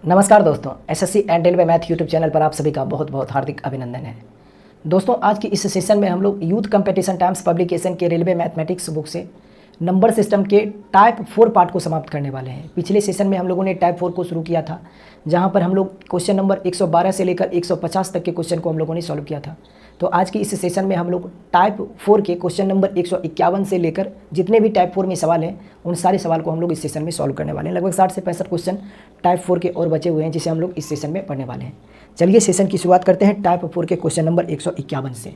नमस्कार दोस्तों, SSC and railway math YouTube channel पर आप सभी का बहुत बहुत हार्दिक अभिनंदन है। दोस्तों, आज की इस सेशन में हम लोग यूथ कंपटीशन टाइम्स पब्लिकेशन के रेलवे मैथमेटिक्स बुक से नंबर सिस्टम के टाइप 4 पार्ट को समाप्त करने वाले हैं। पिछले सेशन में हम लोगों ने टाइप 4 को शुरू किया था, जहां पर हम लोग क्वेश्चन नंबर 112 से लेकर 150 तक के क्वेश्चन को हम लोगों ने सॉल्व किया था। तो आज की इस सेशन में हम लोग टाइप 4 के क्वेश्चन नंबर 151 से लेकर जितने भी टाइप 4 में सवाल हैं उन सारे सवाल को हम लोग इस सेशन में सॉल्व करने वाले हैं। लगभग 60 से 65 क्वेश्चन टाइप 4 के और बचे हुए हैं, जिसे हम लोग इस सेशन में पढ़ने वाले हैं। चलिए सेशन की शुरुआत करते हैं टाइप 4 के क्वेश्चन नंबर 151 से।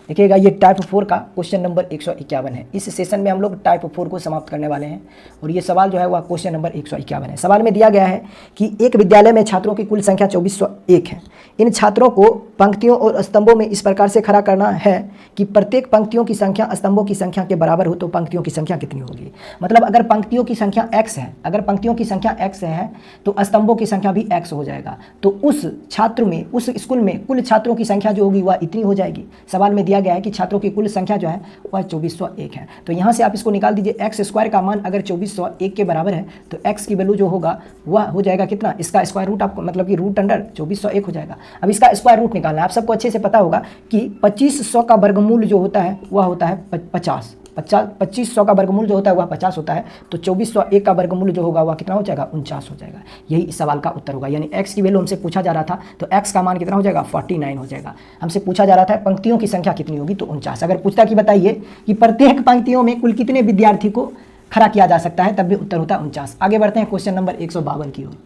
देखिएगा, ये टाइप 4 का क्वेश्चन नंबर 151 है। इस सेशन में हम लोग टाइप 4 को समाप्त करने वाले हैं और ये सवाल जो है वह क्वेश्चन नंबर 151 है। सवाल में दिया गया है कि एक विद्यालय में छात्रों की कुल संख्या 2401 है। इन छात्रों को पंक्तियों और स्तंभों में इस प्रकार से खड़ा करना है कि प्रत्येक पंक्तियों की संख्या स्तंभों की संख्या के बराबर हो तो पंक्तियों की संख्या कितनी होगी। मतलब अगर पंक्तियों की संख्या x है, अगर पंक्तियों की संख्या x है तो स्तंभों की संख्या भी x हो जाएगा। तो उस छात्र में, उस स्कूल में कुल छात्रों की संख्या जो होगी वह इतनी हो जाएगी। सवाल में दिया गया है कि छात्रों की कुल संख्या जो है वह 2401 है। तो यहाँ से आप इसको निकाल दीजिए। एक्स स्क्वायर का मान अगर 2401 के बराबर है तो x की वैल्यू जो होगा वह हो जाएगा कितना, इसका स्क्वायर रूट आपको मतलब कि रूट अंडर 2401 हो जाएगा। अब इसका स्क्वायर रूट निकालना है। आप सबको अच्छे से पता होगा कि 2500 का वर्गमूल जो होता है वह होता है 2500 का वर्गमूल जो होता है वह 50 होता है। तो 2401 का वर्गमूल जो होगा वह कितना हो जाएगा, 49 हो जाएगा। यही इस सवाल का उत्तर होगा। यानी x की वैल्यू हमसे पूछा जा रहा था तो x का मान कितना हो जाएगा, 49 हो जाएगा। हमसे पूछा जा रहा था पंक्तियों की संख्या कितनी होगी, तो 49। अगर पूछता कि बताइए कि प्रत्येक पंक्तियों में कुल कितने विद्यार्थी को खड़ा किया जा सकता है, तब भी उत्तर होता है 49। आगे बढ़ते हैं क्वेश्चन नंबर 152 की ओर।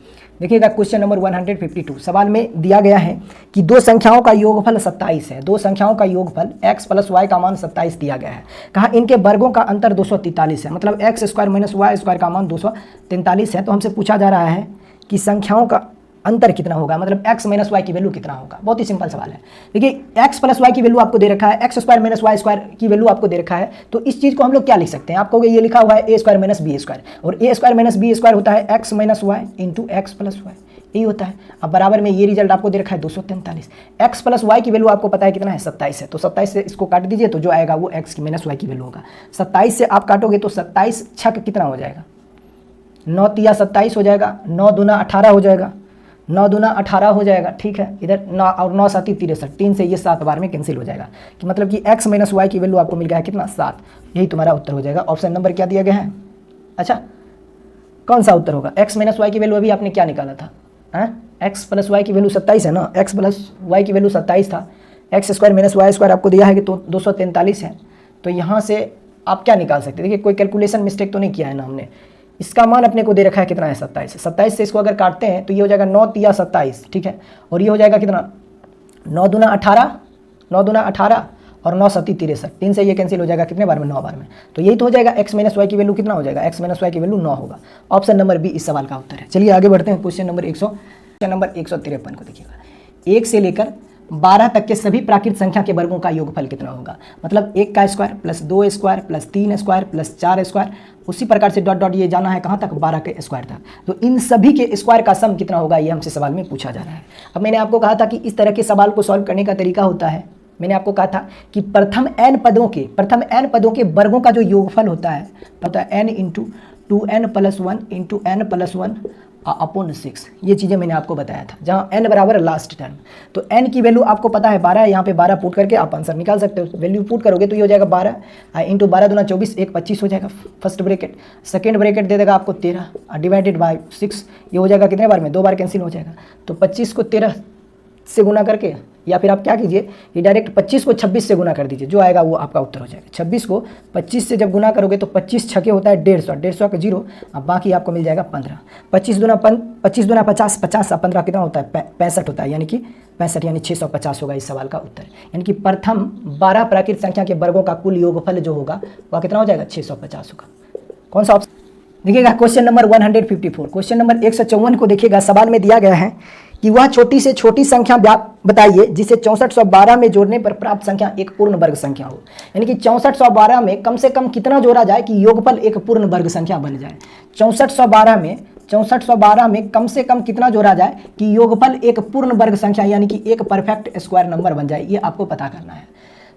देखिएगा, क्वेश्चन नंबर 152 सवाल में दिया गया है कि दो संख्याओं का योगफल 27 है। दो संख्याओं का योगफल x प्लस y का मान 27 दिया गया है। कहा इनके वर्गों का अंतर 243 है। मतलब x square minus y square का मान 243 है। तो हमसे पूछा जा रहा है कि संख्याओं का अंतर कितना होगा, मतलब x माइनस वाई की वैल्यू कितना होगा। बहुत ही सिंपल सवाल है। देखिए, x प्लस वाई की वैल्यू आपको दे रखा है, x square minus y square की वैल्यू आपको दे रखा है। तो इस चीज़ को हम लोग क्या लिख सकते हैं, आपको ये लिखा हुआ है a square minus b square, और a square minus b square होता है x minus y into x plus y, यही होता है। अब बराबर में ये रिजल्ट आपको दे रखा है 243। x प्लस वाई की वैल्यू आपको पता है कितना है, 27 है। तो 27 से इसको काट दीजिए तो जो आएगा वो x की माइनस वाई की वैल्यू होगा। 27 से आप काटोगे तो 27 छक कितना हो जाएगा, 9 तिया 27 हो जाएगा, 9 दूना 18 हो जाएगा, 9 दूना 18 हो जाएगा। ठीक है, इधर 9 और 9 साती 63, 3 से ये 7 बार में कैंसिल हो जाएगा। कि मतलब कि x माइनस वाई की वैल्यू आपको मिल गया है कितना, 7। यही तुम्हारा उत्तर हो जाएगा। ऑप्शन नंबर क्या दिया गया है, अच्छा कौन सा उत्तर होगा। x माइनस वाई की वैल्यू अभी आपने क्या निकाला था, x प्लस वाई की वैल्यू 27 है ना, x प्लस वाई की वैल्यू 27 था। X square minus y square आपको दिया है कि तो 243 है। तो यहाँ से आप क्या निकाल सकते हैं, देखिए कोई कैलकुलेशन मिस्टेक तो नहीं किया है ना हमने। इसका मान अपने को दे रखा है कितना है, 27। 27 से इसको अगर काटते हैं तो ये हो जाएगा 9 तिया 27, ठीक है। और ये हो जाएगा कितना, 9 दूना 18, 9 दूना 18 और 9 सती 63, 3 से ये कैंसिल हो जाएगा कितने बार में, 9 बार में। तो यही तो हो जाएगा x माइनस वाई की वैल्यू कितना हो जाएगा, x माइनस वाई की वैल्यू 9 होगा। ऑप्शन नंबर बी इस सवाल का उत्तर है। चलिए आगे बढ़ते हैं क्वेश्चन नंबर 153 को। देखिएगा, 1 से लेकर 12 तक के सभी प्राकृत संख्या के वर्गों का योगफल कितना होगा। मतलब 1 का square plus 2 square plus 3 square plus 4 square, उसी प्रकार से डॉट डॉट ये जाना है कहाँ तक, 12 के स्क्वायर तक। तो इन सभी के स्क्वायर का सम कितना होगा, ये हमसे सवाल में पूछा जा रहा है। अब मैंने आपको कहा था कि इस तरह के सवाल को सॉल्व करने का तरीका होता है, मैंने आपको कहा था कि प्रथम n पदों के वर्गों का जो योगफल होता है n into 2n plus 1 into n plus 1 upon 6। ये चीज़ें मैंने आपको बताया था, जहाँ n बराबर लास्ट टर्म। तो n की वैल्यू आपको पता है 12 है, यहाँ पे 12 पुट करके आप आंसर निकाल सकते हो। वैल्यू पुट करोगे तो ये हो जाएगा 12 इंटू 12 दूना 24, 1 25 हो जाएगा फर्स्ट ब्रैकेट। सेकेंड ब्रैकेट दे देगा आपको 13 डिवाइडेड बाय 6, ये हो जाएगा कितने बार में, 2 बार कैंसिल हो जाएगा। तो 25 को 13 से गुना करके, या फिर आप क्या कीजिए, ये डायरेक्ट 25 को 26 से गुना कर दीजिए, जो आएगा वो आपका उत्तर हो जाएगा। 26 को 25 से जब गुना करोगे तो 25 छके होता है 150, 150 का 0, अब बाकी आपको मिल जाएगा 15। 25 दूना 50, 50 15 कितना होता है, 65 होता है, यानी कि 65 यानी 650 होगा इस सवाल का उत्तर। यानी कि प्रथम 12 प्राकृत संख्या के वर्गों का कुल योगफल जो होगा वह कितना हो जाएगा, 650 होगा। कौन सा ऑप्शन, देखिएगा क्वेश्चन नंबर 154, क्वेश्चन नंबर 154 को देखिएगा। सवाल में दिया गया है कि वह छोटी से छोटी संख्या बताइए जिसे 6412 में जोड़ने पर प्राप्त संख्या एक पूर्ण वर्ग संख्या हो। यानी कि 6412 में कम से कम कितना जोड़ा जाए कि योगफल एक पूर्ण वर्ग संख्या बन जाए। 6412 में कम से कम कितना जोड़ा जाए कि योगफल एक पूर्ण वर्ग संख्या यानी कि एक परफेक्ट स्क्वायर नंबर बन जाए, ये आपको पता करना है।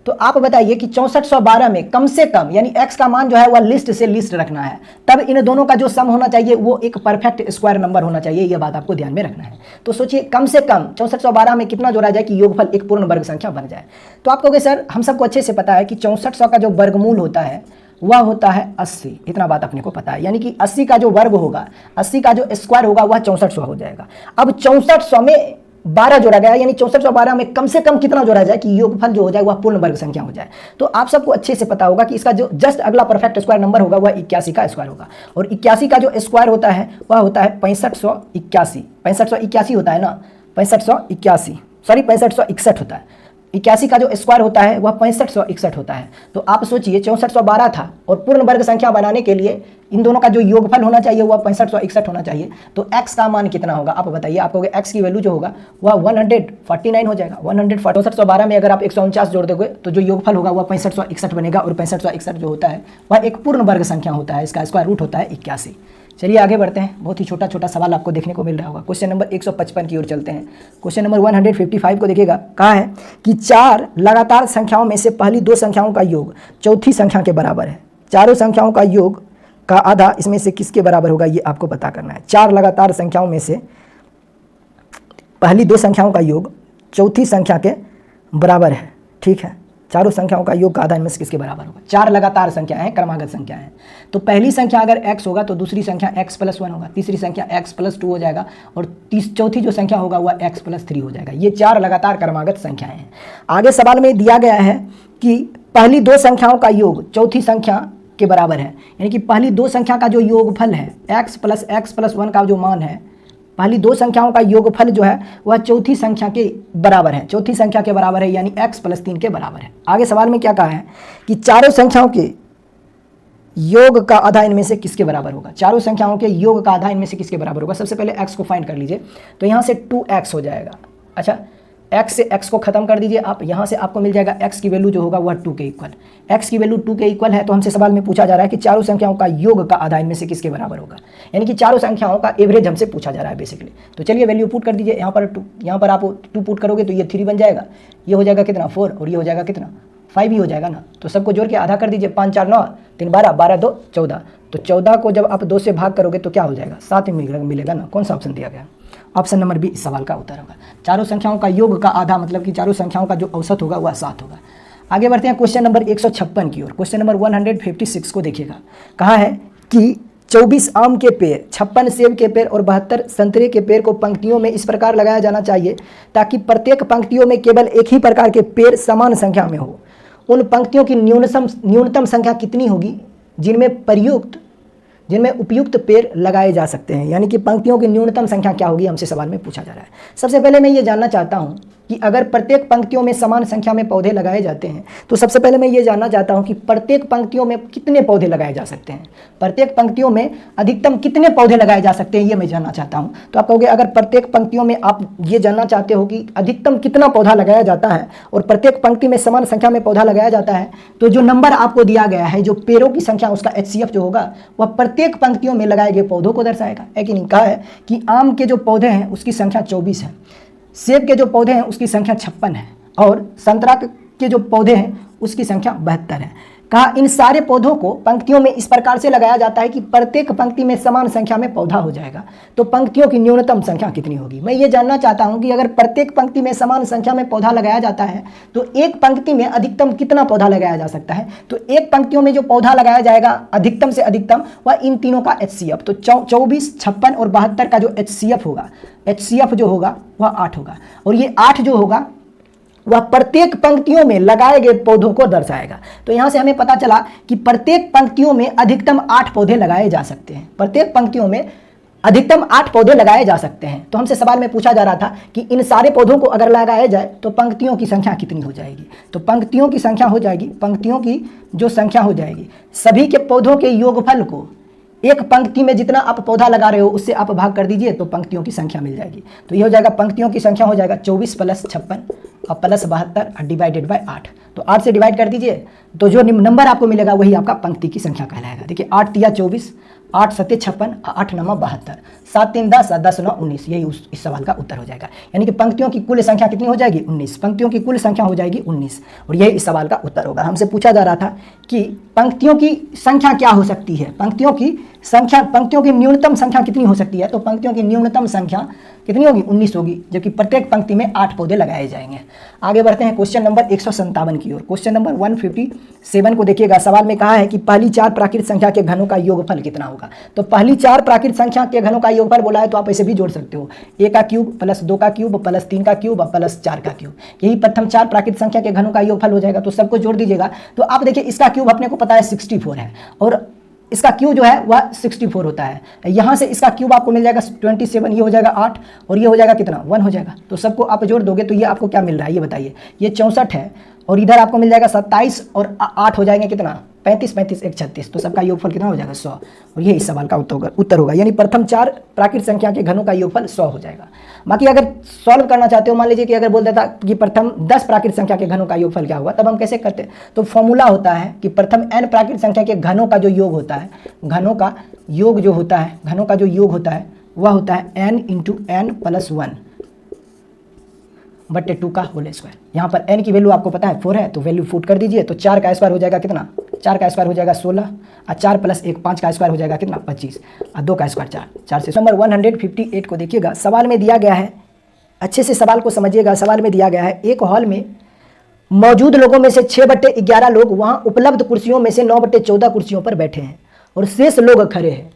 तो आप बताइए कि 6412 में कम से कम यानी x का मान जो है वह लिस्ट से लिस्ट रखना है, तब इन दोनों का जो सम होना चाहिए वो एक परफेक्ट स्क्वायर नंबर होना चाहिए। यह बात आपको ध्यान में रखना है। तो सोचिए कम से कम 6412 में कितना जोड़ा जाए कि योगफल एक पूर्ण वर्ग संख्या बन जाए। तो आप कहोगे सर हम सबको अच्छे से पता है कि 6400 का जो वर्गमूल होता है वह होता है 80, इतना बात अपने को पता है। यानी कि 80 का जो वर्ग होगा, 80 का जो स्क्वायर होगा वह 6400 हो जाएगा। अब 6400 में 12 जोड़ा गया, यानी 6412 में कम से कम कितना जोड़ा जाए कि योगफल जो हो जाए वह पूर्ण वर्ग संख्या हो जाए। तो आप सबको अच्छे से पता होगा कि इसका जो जस्ट अगला परफेक्ट स्क्वायर नंबर होगा वह 81 का स्क्वायर होगा, और 81 का जो स्क्वायर होता है वह होता है 6581। 6581 होता है ना, 6581 सॉरी 6561 होता है। 81 का जो स्क्वायर होता है वह 6561 होता है। तो आप सोचिए 6412 था और पूर्ण वर्ग संख्या बनाने के लिए इन दोनों का जो योगफल होना चाहिए वह 6561 होना चाहिए। तो x का मान कितना होगा आप बताइए। आप कहोगे x की वैल्यू जो होगा वह 149 हो जाएगा। 6412 में अगर आप 149 जोड़ दोगे तो जो योगफल होगा वह 6561 बनेगा, और 6561 जो होता है वह एक पूर्ण वर्ग संख्या होता है, इसका स्क्वायर रूट होता है 81। चलिए आगे बढ़ते हैं। बहुत ही छोटा छोटा सवाल आपको देखने को मिल रहा होगा। क्वेश्चन नंबर 155 की ओर चलते हैं। क्वेश्चन नंबर 155 को देखिएगा। कहा है कि 4 लगातार संख्याओं में से पहली 2 संख्याओं का योग चौथी संख्या के बराबर है। चारों संख्याओं का योग का आधा इसमें से किसके बराबर होगा, ये आपको पता करना है। 4 लगातार संख्याओं में से पहली 2 संख्याओं का योग चौथी संख्या के बराबर है। ठीक है, चारों संख्याओं का योग का आधा इनमें से किसके बराबर होगा। 4 लगातार संख्या है, क्रमागत संख्या है। तो पहली संख्या अगर x होगा तो दूसरी संख्या x + 1 होगा, तीसरी संख्या x + 2 हो जाएगा, और चौथी जो संख्या होगा वह x + 3 हो जाएगा। ये 4 लगातार क्रमागत संख्याएं हैं। आगे सवाल में दिया गया है कि पहली 2 संख्याओं का योग चौथी संख्या के बराबर है, यानी कि पहली 2 संख्या का जो योगफल है x + 1 का जो मान है, पहली 2 संख्याओं का योगफल जो है वह चौथी संख्या के बराबर है, चौथी संख्या के बराबर है, यानी x + 3 के बराबर है। आगे सवाल में क्या कहा है कि चारों संख्याओं के योग का आधा इनमें से किसके बराबर होगा। चारों संख्याओं के योग का आधा इनमें से किसके बराबर होगा। सबसे पहले x को फाइंड कर लीजिए, तो यहाँ से 2x हो जाएगा। अच्छा, x से x को खत्म कर दीजिए आप, यहाँ से आपको मिल जाएगा x की वैल्यू जो होगा वह 2 के इक्वल। x की वैल्यू 2 के इक्वल है, तो हमसे सवाल में पूछा जा रहा है कि चारों संख्याओं का योग का आधा इनमें से किसके बराबर होगा, यानी कि चारों संख्याओं का एवरेज हमसे पूछा जा रहा है बेसिकली। तो चलिए वैल्यू पुट कर दीजिए। यहाँ पर आप 2 पुट करोगे तो ये 3 बन जाएगा, ये हो जाएगा कितना 4, और ये हो जाएगा कितना 5 ही हो जाएगा ना। तो सबको जोड़ के आधा कर दीजिए, 5 4 9 3 12 12 2 14। तो 14 को जब आप 2 से भाग करोगे तो क्या हो जाएगा 7 मिलेगा ना। कौन सा ऑप्शन दिया गया, ऑप्शन नंबर बी इस सवाल का उत्तर होगा। चारों संख्याओं का योग का आधा मतलब कि चारों संख्याओं का जो औसत होगा वह 7 होगा। आगे बढ़ते हैं क्वेश्चन नंबर 156 की ओर। क्वेश्चन नंबर 156 को देखिएगा। कहा है कि 24 आम के पेड़, 56 सेब के पेड़ और 72 संतरे के पेड़ को पंक्तियों में इस प्रकार लगाया जाना चाहिए ताकि प्रत्येक पंक्तियों में केवल एक ही प्रकार के पेड़ समान संख्या में हो। उन पंक्तियों की न्यूनतम संख्या कितनी होगी जिनमें उपयुक्त पेड़ लगाए जा सकते हैं, यानी कि पंक्तियों की न्यूनतम संख्या क्या होगी हमसे सवाल में पूछा जा रहा है। सबसे पहले मैं ये जानना चाहता हूँ कि अगर प्रत्येक पंक्तियों में समान संख्या में पौधे लगाए जाते हैं तो सबसे पहले मैं ये जानना चाहता हूँ कि प्रत्येक पंक्तियों में कितने पौधे लगाए जा सकते हैं, प्रत्येक पंक्तियों में अधिकतम कितने पौधे लगाए जा सकते हैं, ये मैं जानना चाहता हूँ। तो आप कहोगे अगर प्रत्येक पंक्तियों में आप ये जानना चाहते हो कि अधिकतम कितना पौधा लगाया जाता है और प्रत्येक पंक्ति में समान संख्या में पौधा लगाया जाता है, तो जो नंबर आपको दिया गया है, जो पेड़ों की संख्या उसका HCF जो होगा वह प्रत्येक पंक्तियों में लगाए गए पौधों को दर्शाएगा। है कि नहीं। कहा है कि आम के जो पौधे हैं उसकी संख्या 24 है, सेब के जो पौधे हैं उसकी संख्या 56 है, और संतरा के जो पौधे हैं उसकी संख्या 72 है। कहा इन सारे पौधों को पंक्तियों में इस प्रकार से लगाया जाता है कि प्रत्येक पंक्ति में समान संख्या में पौधा हो जाएगा। तो पंक्तियों की न्यूनतम संख्या कितनी होगी। मैं ये जानना चाहता हूं कि अगर प्रत्येक पंक्ति में समान संख्या में पौधा लगाया जाता है तो एक पंक्ति में अधिकतम कितना पौधा लगाया जा सकता है। तो एक पंक्तियों में जो पौधा लगाया जाएगा अधिकतम से अधिकतम वह इन तीनों का HCF, तो 24, 56 और 72 का जो HCF होगा, HCF जो होगा वह 8 होगा, और ये 8 जो होगा वह प्रत्येक पंक्तियों में लगाए गए पौधों को दर्शाएगा। तो यहाँ से हमें पता चला कि प्रत्येक पंक्तियों में अधिकतम 8 पौधे लगाए जा सकते हैं, प्रत्येक पंक्तियों में अधिकतम 8 पौधे लगाए जा सकते हैं। तो हमसे सवाल में पूछा जा रहा था कि इन सारे पौधों को अगर लगाया जाए तो पंक्तियों की संख्या कितनी हो जाएगी। तो पंक्तियों की संख्या हो जाएगी, पंक्तियों की जो संख्या हो जाएगी, सभी के पौधों के योगफल को एक पंक्ति में जितना आप पौधा लगा रहे हो उससे आप भाग कर दीजिए तो पंक्तियों की संख्या मिल जाएगी। तो ये हो जाएगा पंक्तियों की संख्या हो जाएगा 24 + 56 और प्लस 72 डिवाइडेड बाय 8। तो 8 से डिवाइड कर दीजिए तो जो नंबर आपको मिलेगा वही आपका पंक्ति की संख्या कहलाएगा। देखिए 8 × 24, 8 × 7 = 56, 8 × 9 = 72, 7 3 10, 10 9 19, यही इस सवाल का उत्तर हो जाएगा। यानी कि पंक्तियों की कुल संख्या कितनी हो जाएगी? 19। पंक्तियों की कुल संख्या हो जाएगी 19 और यही इस सवाल का उत्तर होगा। हमसे पूछा जा रहा था कि पंक्तियों की संख्या क्या हो सकती है, पंक्तियों की न्यूनतम संख्या कितनी हो सकती है? तो पंक्तियों की न्यूनतम संख्या कितनी होगी? 19 होगी, जबकि प्रत्येक पंक्ति में 8 पौधे लगाए जाएंगे। आगे बढ़ते हैं क्वेश्चन नंबर 157 की ओर। क्वेश्चन नंबर 157 को देखिएगा। सवाल में कहा है कि पहली 4 प्राकृत संख्या के घनों का योगफल कितना होगा? तो पहली 4 प्राकृत संख्या के घनों का योगफल बोला है तो आप ऐसे भी जोड़ सकते हो, a का क्यूब प्लस 2 का क्यूब प्लस 3 का क्यूब प्लस 4 का क्यूब, यही प्रथम 4 प्राकृत संख्या के घनों का योगफल हो जाएगा। तो सबको जोड़ दीजिएगा। तो आप देखिए इसका क्यूब अपने को पता है 64 है और इसका क्यूब जो है वह 64 होता है। यहाँ से इसका क्यूब आपको मिल जाएगा 27, ये हो जाएगा 8 और ये हो जाएगा कितना? 1 हो जाएगा। तो सबको आप जोड़ दोगे तो ये आपको क्या मिल रहा है ये बताइए? ये 64 है और इधर आपको मिल जाएगा 27 और 8 हो जाएंगे कितना? 35, 35 1 36। तो सबका योगफल कितना हो जाएगा? 100 और ये इस सवाल का उत्तर होगा। यानी प्रथम 4 प्राकृत संख्या के घनों का योगफल 100 हो जाएगा। बाकी अगर सॉल्व करना चाहते हो, मान लीजिए कि अगर बोल देता कि प्रथम 10 प्राकृत संख्या के घनों का योगफल क्या होगा, तब हम कैसे करते? तो फॉर्मूला होता है कि प्रथम n प्राकृत संख्या के घनों का जो योग होता है, घनों का योग जो होता है वह होता है n इंटू n प्लस 1 बट्टे 2 का होल स्क्वायर। यहाँ पर n की वैल्यू आपको पता है 4 है तो वैल्यू पुट कर दीजिए। तो 4 का स्क्वायर हो जाएगा कितना? 4 का स्क्वायर हो जाएगा 16 और 4 प्लस 1 5 का स्क्वायर हो जाएगा कितना? 25 और 2 का स्क्वायर 4। 4 से नंबर 158 को देखिएगा। सवाल में दिया गया है, अच्छे से सवाल को समझिएगा। सवाल में दिया गया है एक हॉल में मौजूद लोगों में से 6/11 लोग वहाँ उपलब्ध कुर्सियों में से 9/14 कुर्सियों पर बैठे हैं और शेष लोग खड़े हैं।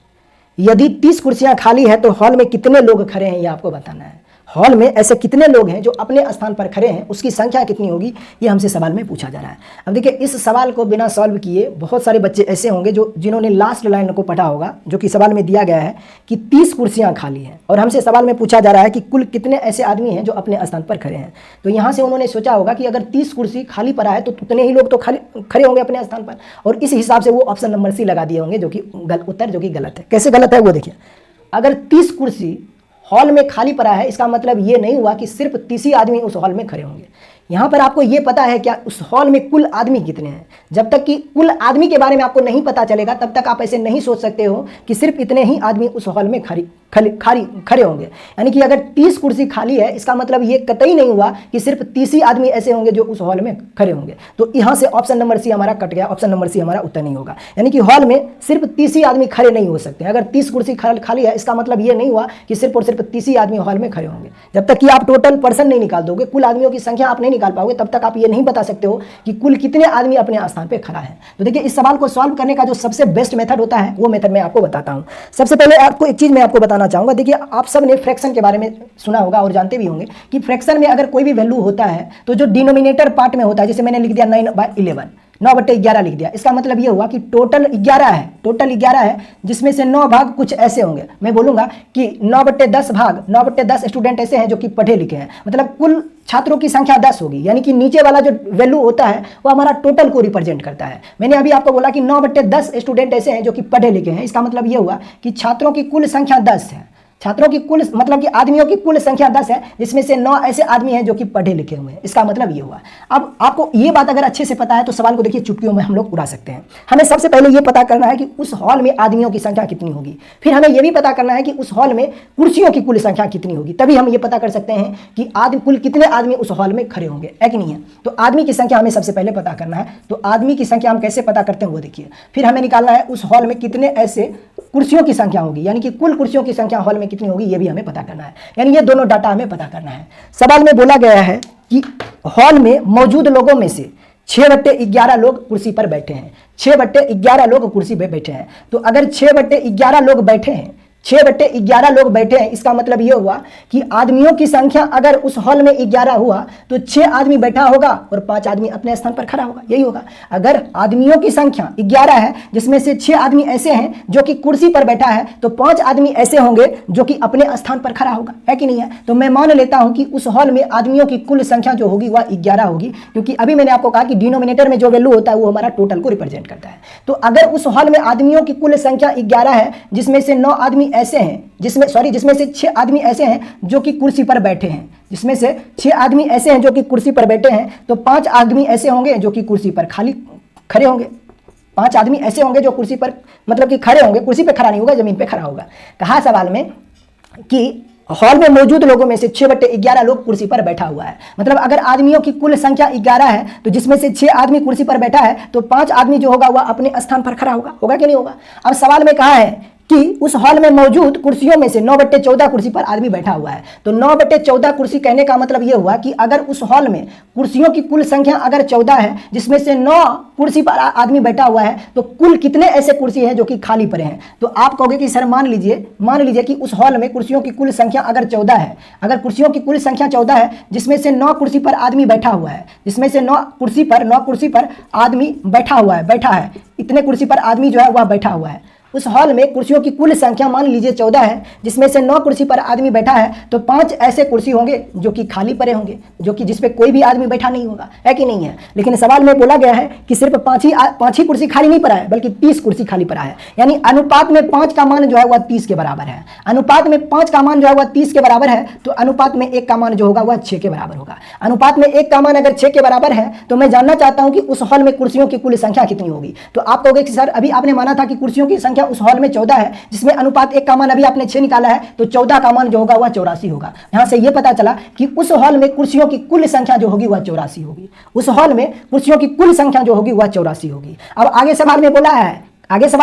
यदि 30 कुर्सियाँ खाली है तो हॉल में कितने लोग खड़े हैं ये आपको बताना है। हॉल में ऐसे कितने लोग हैं जो अपने स्थान पर खड़े हैं, उसकी संख्या कितनी होगी, ये हमसे सवाल में पूछा जा रहा है। अब देखिए इस सवाल को बिना सॉल्व किए बहुत सारे बच्चे ऐसे होंगे जिन्होंने लास्ट लाइन को पढ़ा होगा, जो कि सवाल में दिया गया है कि 30 कुर्सियां खाली हैं और हमसे सवाल में पूछा जा रहा है कि कुल कितने ऐसे आदमी हैं जो अपने स्थान पर खड़े हैं। तो यहाँ से उन्होंने सोचा होगा कि अगर 30 कुर्सी खाली पड़ा है तो उतने ही लोग तो खड़े होंगे अपने स्थान पर, और इस हिसाब से वो ऑप्शन नंबर सी लगा दिए होंगे, जो कि उत्तर जो कि गलत है। कैसे गलत है वो देखिए। अगर 30 कुर्सी हॉल में खाली पड़ा है, इसका मतलब ये नहीं हुआ कि सिर्फ 30 ही आदमी उस हॉल में खड़े होंगे। यहाँ पर आपको ये पता है क्या उस हॉल में कुल आदमी कितने हैं? जब तक कि कुल आदमी के बारे में आपको नहीं पता चलेगा तब तक आप ऐसे नहीं सोच सकते हो कि सिर्फ इतने ही आदमी उस हॉल में खड़े होंगे। यानी कि अगर 30 कुर्सी खाली है, इसका मतलब ये कतई नहीं हुआ कि सिर्फ 30 ही आदमी ऐसे होंगे जो उस हॉल में खड़े होंगे। तो यहाँ से ऑप्शन नंबर सी हमारा कट गया, ऑप्शन नंबर सी हमारा उत्तर नहीं होगा। यानी कि हॉल में सिर्फ 30 ही आदमी खड़े नहीं हो सकते। अगर 30 कुर्सी खाली है, इसका मतलब ये नहीं हुआ कि सिर्फ और सिर्फ 30 ही आदमी हॉल में खड़े होंगे। जब तक कि आप टोटल पर्सन नहीं निकाल दोगे, कुल आदमियों की संख्या आप नहीं निकाल पाओगे, तब तक आप ये नहीं बता सकते हो कि कुल कितने आदमी अपने स्थान पर खड़ा है। तो देखिए इस सवाल को सॉल्व करने का जो सबसे बेस्ट मेथड होता है वो मेथड मैं आपको बताता हूँ। सबसे पहले आपको एक चीज़ मैं आपको बताना चाहूँगा। देखिए आप सब ने फ्रैक्शन के बारे में सुना होगा और जानते भी होंगे कि फ्रैक्शन में अगर कोई भी वैल्यू होता है तो जो डिनोमिनेटर पार्ट में होता है, जैसे मैंने लिख दिया 9/11, 9/11 लिख दिया, इसका मतलब ये हुआ कि टोटल 11 है, जिसमें से 9 भाग कुछ ऐसे होंगे। मैं बोलूँगा कि 9/10 स्टूडेंट ऐसे हैं जो कि पढ़े लिखे हैं, मतलब कुल छात्रों की संख्या 10 होगी। यानी कि नीचे वाला जो वैल्यू होता है वो हमारा टोटल को रिप्रेजेंट करता है। मैंने अभी आपको बोला कि 9/10 स्टूडेंट ऐसे हैं जो कि पढ़े लिखे हैं, इसका मतलब ये हुआ कि छात्रों की कुल संख्या 10 है। छात्रों की कुल मतलब कि आदमियों की कुल संख्या 10 है, जिसमें से 9 ऐसे आदमी हैं जो कि पढ़े लिखे हुए हैं। इसका मतलब ये हुआ। अब आपको ये बात अगर अच्छे से पता है तो सवाल को देखिए चुटकियों में हम लोग उड़ा सकते हैं। हमें सबसे पहले ये पता करना है कि उस हॉल में आदमियों की संख्या कितनी होगी, फिर हमें यह भी पता करना है कि उस हॉल में कुर्सियों की कुल संख्या कितनी होगी, तभी हम ये पता कर सकते हैं कि कुल कितने आदमी उस हॉल में खड़े होंगे, है कि नहीं है। तो आदमी की संख्या हमें सबसे पहले पता करना है। तो आदमी की संख्या हम कैसे पता करते हैं वो देखिए। फिर हमें निकालना है उस हॉल में कितने ऐसे कुर्सियों की संख्या होगी, यानी कि कुल कुर्सियों की संख्या हॉल में कितनी होगी ये भी हमें पता करना है। यानी ये दोनों डाटा हमें पता करना है। सवाल में बोला गया है कि हॉल में मौजूद लोगों में से 6/11 लोग कुर्सी पर बैठे हैं। 6/11 लोग कुर्सी पर बैठे हैं। तो अगर 6/11 लोग बैठे हैं, 6/11 लोग बैठे हैं, इसका मतलब ये हुआ कि आदमियों की संख्या अगर उस हॉल में 11 हुआ तो 6 आदमी बैठा होगा और 5 आदमी अपने स्थान पर खड़ा होगा, यही होगा। अगर आदमियों की संख्या 11 है, जिसमें से 6 आदमी ऐसे हैं जो कि कुर्सी पर बैठा है, तो 5 आदमी ऐसे होंगे जो कि अपने स्थान पर खड़ा होगा, है कि नहीं है। तो मैं मान लेता हूं कि उस हॉल में आदमियों की कुल संख्या जो होगी वह 11 होगी, क्योंकि अभी मैंने आपको कहा कि डिनोमिनेटर में जो वैल्यू होता है वो हमारा टोटल को रिप्रेजेंट करता है। तो अगर उस हॉल में आदमियों की कुल संख्या 11 है, जिसमें से 9 आदमी ऐसे हैं, जिसमें से 6 आदमी ऐसे हैं जो कि कुर्सी पर बैठे हैं, जिसमें से 6 आदमी ऐसे हैं जो कि कुर्सी पर बैठे हैं, तो 5 आदमी ऐसे होंगे जो कि कुर्सी पर खड़े होंगे। 5 आदमी ऐसे होंगे जो कुर्सी पर मतलब कि खड़े होंगे, कुर्सी पर खड़ा नहीं होगा, जमीन पे खड़ा होगा। कहा सवाल में कि हॉल में मौजूद लोगों में से 6/11 लोग कुर्सी पर बैठा हुआ है। मतलब अगर आदमियों की कुल संख्या 11 है तो जिसमें से 6 आदमी कुर्सी पर बैठा है तो 5 आदमी जो होगा वह अपने स्थान पर खड़ा होगा। होगा कि नहीं होगा? अब सवाल में कहा है कि उस हॉल में मौजूद कुर्सियों में से 9/14 कुर्सी पर आदमी बैठा हुआ है। तो 9/14 कुर्सी कहने का मतलब यह हुआ कि अगर उस हॉल में कुर्सियों की कुल संख्या अगर 14 है जिसमें से 9 कुर्सी पर आदमी बैठा हुआ है तो कुल कितने ऐसे कुर्सी हैं जो कि खाली पड़े हैं? तो आप कहोगे कि सर मान लीजिए कि उस हॉल में कुर्सियों की कुल संख्या अगर 14 है, अगर कुर्सियों की कुल संख्या 14 है जिसमें से 9 कुर्सी पर आदमी बैठा हुआ है, जिसमें से 9 कुर्सी पर आदमी बैठा है, इतने कुर्सी पर आदमी जो है वह बैठा हुआ है। उस हॉल में कुर्सियों की कुल संख्या मान लीजिए 14 है जिसमें से 9 कुर्सी पर आदमी बैठा है तो 5 ऐसे कुर्सी होंगे जो कि खाली पड़े होंगे, जो कि जिस पे कोई भी आदमी बैठा नहीं होगा, है कि नहीं है? लेकिन सवाल में बोला गया है कि सिर्फ 5 ही कुर्सी खाली नहीं पड़ा है बल्कि 30 कुर्सी खाली पड़ा है। यानी अनुपात में 5 का मान जो है वह 30 के बराबर है। अनुपात में 5 का मान जो है वह 30 के बराबर है तो अनुपात में 1 का मान जो होगा वह 6 के बराबर होगा। अनुपात में 1 का मान अगर 6 के बराबर है तो मैं जानना चाहता हूं कि उस हॉल में कुर्सियों की कुल संख्या कितनी होगी। तो आप कहोगे कि सर अभी आपने माना था कि कुर्सियों की संख्या उस हॉल में 14 है जिसमें अनुपात 1 का मान अभी आपने 6 निकाला है तो 14 का मान जो होगा वह 84 होगा। यहां से यह पता चला कि उस हॉल में कुर्सियों की कुल संख्या जो होगी वह 84 होगी। उस हॉल में कुर्सियों की कुल संख्या जो होगी वह 84 होगी। अब आगे सवाल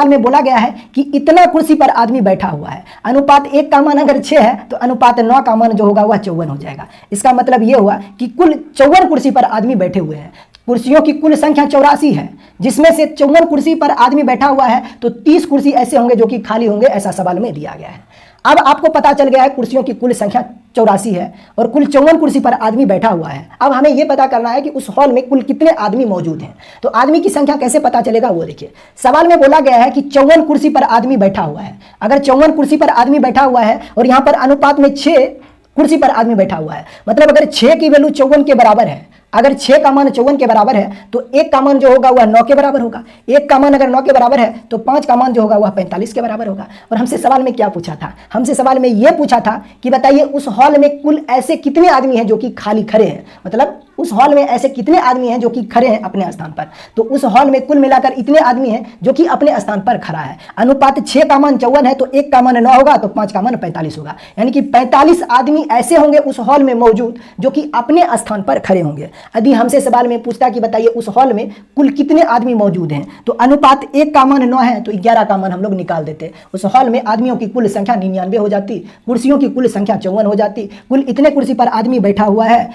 में बोला गया है कि इतना कुर्सी पर आदमी बैठा हुआ है। अनुपात 1 का मान अगर 6 है तो अनुपात 9 का मान जो होगा वह 54 हो जाएगा। इसका मतलब यह हुआ कि कुल 54 कुर्सी पर आदमी बैठे हुए हैं। कुर्सियों की कुल संख्या 84 है जिसमें से 54 कुर्सी पर आदमी बैठा हुआ है तो 30 कुर्सी ऐसे होंगे जो कि खाली होंगे, ऐसा सवाल में दिया गया है। अब आपको पता चल गया है कुर्सियों की कुल संख्या 84 है और कुल 54 कुर्सी पर आदमी बैठा हुआ है। अब हमें यह पता करना है कि उस हॉल में कुल कितने आदमी मौजूद हैं। तो आदमी की संख्या कैसे पता चलेगा वो देखिए। सवाल में बोला गया है कि 54 कुर्सी पर आदमी बैठा हुआ है। अगर 54 कुर्सी पर आदमी बैठा हुआ है और यहाँ पर अनुपात में 6 कुर्सी पर आदमी बैठा हुआ है, मतलब अगर 6 की वैल्यू 54 के बराबर है, अगर 6 का मान 54 के बराबर है तो 1 का मान जो होगा वह 9 के बराबर होगा। 1 का मान अगर 9 के बराबर है तो 5 का मान जो होगा वह 45 के बराबर होगा। और हमसे सवाल में क्या पूछा था? हमसे सवाल में यह पूछा था कि बताइए उस हॉल में कुल ऐसे कितने आदमी हैं जो कि खाली खड़े हैं, मतलब उस हॉल में ऐसे कितने आदमी हैं जो कि खड़े हैं अपने स्थान पर। तो उस हॉल में कुल मिलाकर इतने आदमी हैं जो कि अपने स्थान पर खड़ा है। अनुपात 6 का मान 54 है तो 1 का मान 9 होगा तो 5 का मान 45 होगा। यानी कि 45 आदमी ऐसे होंगे उस हॉल में मौजूद जो कि अपने स्थान पर खड़े होंगे। यदि हमसे सवाल में पूछता कि बताइए उस हॉल में कुल कितने आदमी मौजूद हैं तो अनुपात 1 का मान 9 है तो 11 का मान हम लोग निकाल देते। उस हॉल में आदमियों की कुल संख्या 99 हो जाती, कुर्सियों की कुल संख्या 54 हो जाती। कुल इतने कुर्सी पर आदमी बैठा हुआ है,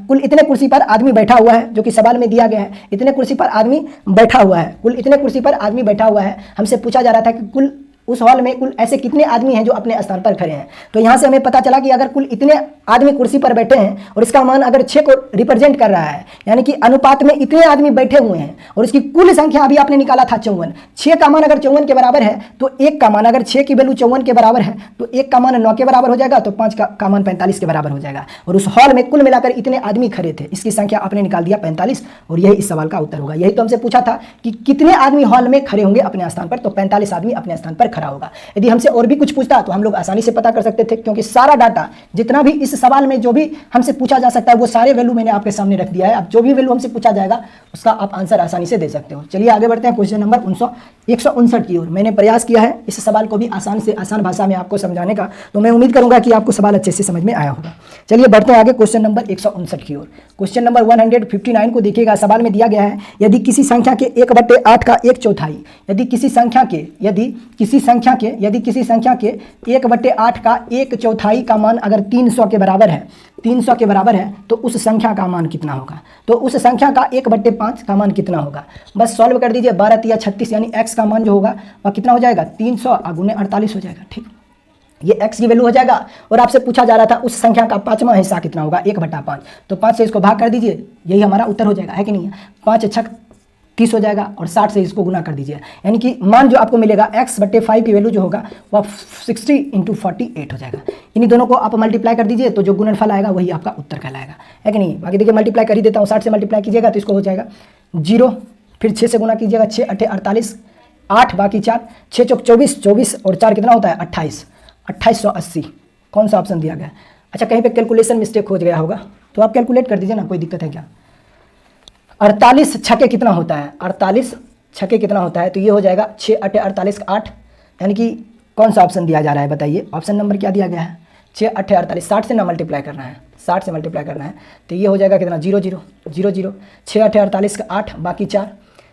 कुल इतने कुर्सी पर आदमी बैठा हुआ है जो कि सवाल में दिया गया है। इतने कुर्सी पर आदमी बैठा हुआ है, कुल इतने कुर्सी पर आदमी बैठा हुआ है। हमसे पूछा जा रहा था कि कुल उस हॉल में कुल ऐसे कितने आदमी हैं जो अपने स्थान पर खड़े हैं। तो यहाँ से हमें पता चला कि अगर कुल इतने आदमी कुर्सी पर बैठे हैं और इसका मान अगर 6 को रिप्रेजेंट कर रहा है, यानी कि अनुपात में इतने आदमी बैठे हुए हैं और इसकी कुल संख्या अभी आपने निकाला था 54। 6 का मान अगर 54 के बराबर है तो 1 का मान, अगर 6 की वैल्यू 54 के बराबर है तो 1 का मान 9 के बराबर हो जाएगा तो 5 का मान 45 के बराबर हो जाएगा। और उस हॉल में कुल मिलाकर इतने आदमी खड़े थे, इसकी संख्या आपने निकाल दिया 45 और यही इस सवाल का उत्तर होगा। यही तो हमसे पूछा था कि कितने आदमी हॉल में खड़े होंगे अपने स्थान पर, तो 45 आदमी अपने स्थान पर खड़ा होगा। यदि हमसे और भी कुछ पूछता तो हम लोग आसानी से पता कर सकते थे, क्योंकि सारा डाटा जितना भी इस सवाल में जो भी हमसे पूछा जा सकता है वो सारे वैल्यू मैंने आपके सामने रख दिया है। अब जो भी वैल्यू हमसे पूछा जाएगा उसका आप आंसर आसानी से दे सकते हो। चलिए आगे बढ़ते हैं क्वेश्चन नंबर 159 की ओर। मैंने प्रयास किया है इस सवाल को भी आसान से आसान भाषा में आपको समझाने का, तो मैं उम्मीद करूंगा कि आपको सवाल अच्छे से समझ में आया होगा। चलिए बढ़ते हैं आगे क्वेश्चन नंबर 159 की ओर। क्वेश्चन नंबर 159 को देखिएगा। सवाल में दिया गया है यदि किसी संख्या के 1/8 का 1/4, यदि किसी संख्या के 1/8 का 1/4 का मान अगर 300 के बराबर है, 300 के बराबर है तो उस संख्या का मान कितना होगा। तो उस संख्या का 1/5 का मान कितना होगा, बस सॉल्व कर दीजिए। 12 या 36 यानी x का मान जो होगा वह कितना हो जाएगा, 300 गुने 48 हो जाएगा। ठीक, ये x की वैल्यू हो जाएगा। और आपसे पूछा जा रहा था उस संख्या का 5वां हिस्सा कितना होगा, 1/5। तो 5 से इसको भाग कर दीजिए, यही हमारा उत्तर हो जाएगा, है कि नहीं। 5 × 6 30 हो जाएगा और 60 से इसको गुना कर दीजिए, यानी कि मान जो आपको मिलेगा x/5 की वैल्यू जो होगा वह 60 × 48 हो जाएगा। इन्हीं दोनों को आप मल्टीप्लाई कर दीजिए तो जो गुणनफल आएगा वही आपका उत्तर कहलाएगा, है कि नहीं। बाकी देखिए मल्टीप्लाई कर ही देता हूँ, 60 से मल्टीप्लाई कीजिएगा तो इसको हो जाएगा 0, फिर 6 से गुना कीजिएगा, 6 × 8 = 48, 8 बाकी 4, 6 × 24, 24 और 4 कितना होता है 28, 2880। कौन सा ऑप्शन दिया गया। अच्छा, कहीं पे कैलकुलेशन मिस्टेक हो गया होगा तो आप कैलकुलेट कर दीजिए ना, कोई दिक्कत है क्या। 48 छक्के कितना होता है, 48 छक्के कितना होता है, तो ये हो जाएगा 6 × 8 = 48, यानी कि कौन सा ऑप्शन दिया जा रहा है बताइए। ऑप्शन नंबर क्या दिया गया है, 6 8 48, 60 से ना मल्टीप्लाई करना है, 60 से मल्टीप्लाई करना है। तो ये हो जाएगा कितना, 0 0 0 0, 6 8 48 का 8 बाकी 4,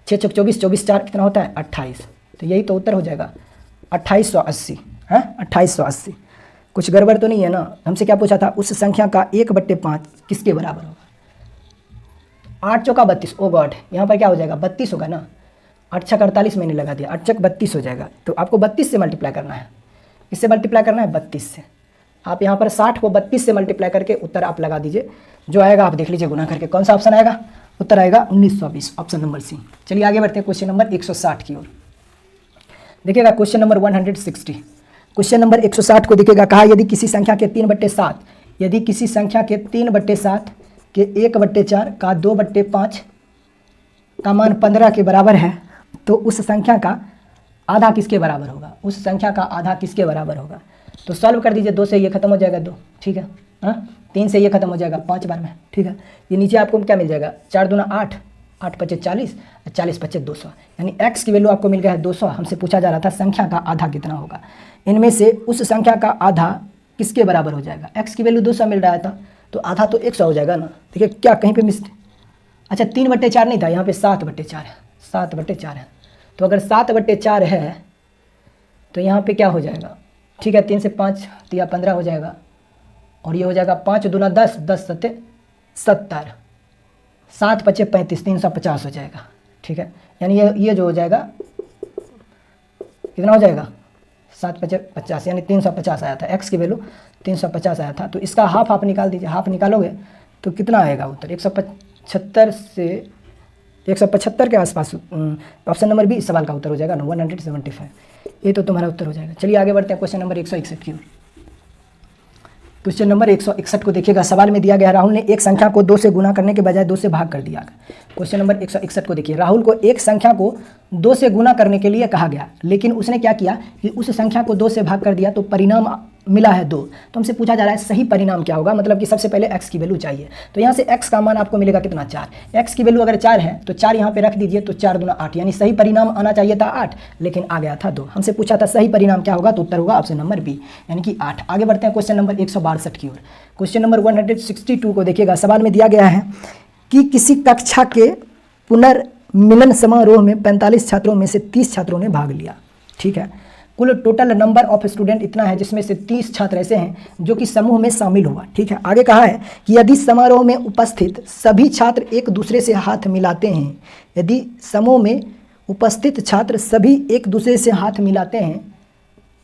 6 6 24, 24 4 कितना होता है 28। तो यही तो उत्तर हो जाएगा 2880 है, 2880। कुछ गड़बड़ तो नहीं है ना। हमसे क्या पूछा था, उस संख्या का 1/5 किसके बराबर होगा। 8 चौका 32, ओ गॉड, यहाँ पर क्या हो जाएगा 32 होगा ना। 8 छक 48 मैंने लगा दिया, 8 छक 32 हो जाएगा। तो आपको 32 से मल्टीप्लाई करना है, इससे मल्टीप्लाई करना है 32 से। आप यहाँ पर 60 को 32 से मल्टीप्लाई करके उत्तर आप लगा दीजिए, जो आएगा आप देख लीजिए गुना करके। कौन सा ऑप्शन आएगा, उत्तर आएगा 1920, ऑप्शन नंबर सी। चलिए आगे बढ़ते हैं क्वेश्चन नंबर 160 की ओर। देखिएगा क्वेश्चन नंबर 160, क्वेश्चन नंबर 160 को देखिएगा। कहा यदि किसी संख्या के 3/7, यदि किसी संख्या के 3/7 के 1/4 का 2/5 का मान 15 के बराबर है, तो उस संख्या का आधा किसके बराबर होगा, उस संख्या का आधा किसके बराबर होगा। तो सॉल्व कर दीजिए, 2 से ये खत्म हो जाएगा 2, ठीक है। हाँ 3 से ये खत्म हो जाएगा 5 बार में, ठीक है। ये नीचे आपको क्या मिल जाएगा, 4 दूना 8, 8 पचे 40, 40 पचे 200, यानी x की वैल्यू आपको मिल गया है 200। हमसे पूछा जा रहा था संख्या का आधा कितना होगा, इनमें से उस संख्या का आधा किसके बराबर हो जाएगा। x की वैल्यू 200 मिल रहा था, तो आधा तो 100 हो जाएगा ना। देखिए क्या कहीं पे मिस, अच्छा 3/4 नहीं था, यहाँ पे 7/4 है, 7/4 है। तो अगर 7/4 है तो यहाँ पे क्या हो जाएगा, ठीक है। 3 से 5 तो यह 15 हो जाएगा, और ये हो जाएगा 5 दूना 10, 10 सत्ते 70, 7 पचे 35, 350 हो जाएगा, ठीक है। यानी ये जो हो जाएगा कितना हो जाएगा, 7 पचे 50, यानी 350 आया था। x की वैल्यू 350 आया था, तो इसका हाफ आप निकाल दीजिए। हाफ निकालोगे तो कितना आएगा उत्तर, 175 से 175 के आसपास। ऑप्शन नंबर बी इस सवाल का उत्तर हो जाएगा ना, 175। ये तो तुम्हारा उत्तर हो जाएगा। चलिए आगे बढ़ते हैं क्वेश्चन नंबर 161 की ओर। क्वेश्चन नंबर 161 को देखिएगा। सवाल में दिया गया राहुल ने एक संख्या को 2 से गुना करने के बजाय 2 से भाग कर दिया। क्वेश्चन नंबर 161 को देखिए। राहुल को एक संख्या को 2 से गुना करने के लिए कहा गया, लेकिन उसने क्या किया कि उस संख्या को 2 से भाग कर दिया, तो परिणाम मिला है 2। तो हमसे पूछा जा रहा है सही परिणाम क्या होगा, मतलब कि सबसे पहले x की वैल्यू चाहिए। तो यहाँ से x का मान आपको मिलेगा कितना, 4। x की वैल्यू अगर 4 है तो 4 यहाँ पे रख दीजिए, तो 4 दूना 8, यानी सही परिणाम आना चाहिए था 8, लेकिन आ गया था 2। हमसे पूछा था सही परिणाम क्या होगा, तो उत्तर होगा ऑप्शन नंबर बी, यानी कि 8। आगे बढ़ते हैं क्वेश्चन नंबर 162 की ओर। क्वेश्चन नंबर 162 को देखिएगा। सवाल में दिया गया है कि किसी कक्षा के पुनर्मिलन समारोह में 45 छात्रों में से 30 छात्रों ने भाग लिया, ठीक है। कुल टोटल नंबर ऑफ स्टूडेंट इतना है, जिसमें से 30 छात्र ऐसे हैं जो कि समूह में शामिल हुआ, ठीक है। आगे कहा है कि यदि समारोह में उपस्थित सभी छात्र एक दूसरे से हाथ मिलाते हैं, यदि समूह में उपस्थित छात्र सभी एक दूसरे से हाथ मिलाते हैं,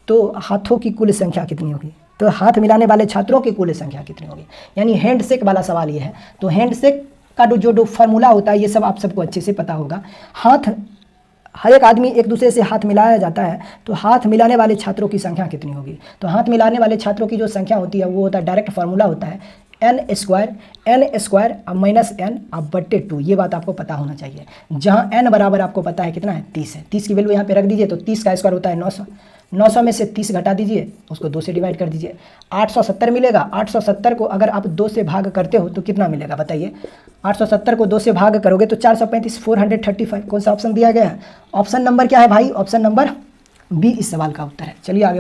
तो हाथों की कुल संख्या कितनी होगी। तो हाथ मिलाने वाले छात्रों की कुल संख्या कितनी होगी, यानी हैंडशेक वाला सवाल ये है। तो हैंडशेक का जो फॉर्मूला होता है, ये सब आप सबको अच्छे से पता होगा। हाथ, हर एक आदमी एक दूसरे से हाथ मिलाया जाता है, तो हाथ मिलाने वाले छात्रों की संख्या कितनी होगी। तो हाथ मिलाने वाले छात्रों की जो संख्या होती है वो होता है, डायरेक्ट फार्मूला होता है n² अब माइनस n अब बट्टे 2। ये बात आपको पता होना चाहिए। जहाँ n बराबर आपको पता है कितना है, 30 है। 30 की वैल्यू यहाँ पे रख दीजिए, तो 30 का स्क्वायर होता है 900। 900 में से 30 घटा दीजिए, उसको 2 से डिवाइड कर दीजिए, 870 मिलेगा। 870 को अगर आप 2 से भाग करते हो तो कितना मिलेगा बताइए। 870 को 2 से भाग करोगे तो 435, 435। कौन सा ऑप्शन दिया गया है, ऑप्शन नंबर क्या है भाई, ऑप्शन नंबर बी इस सवाल का उत्तर है। चलिए आगे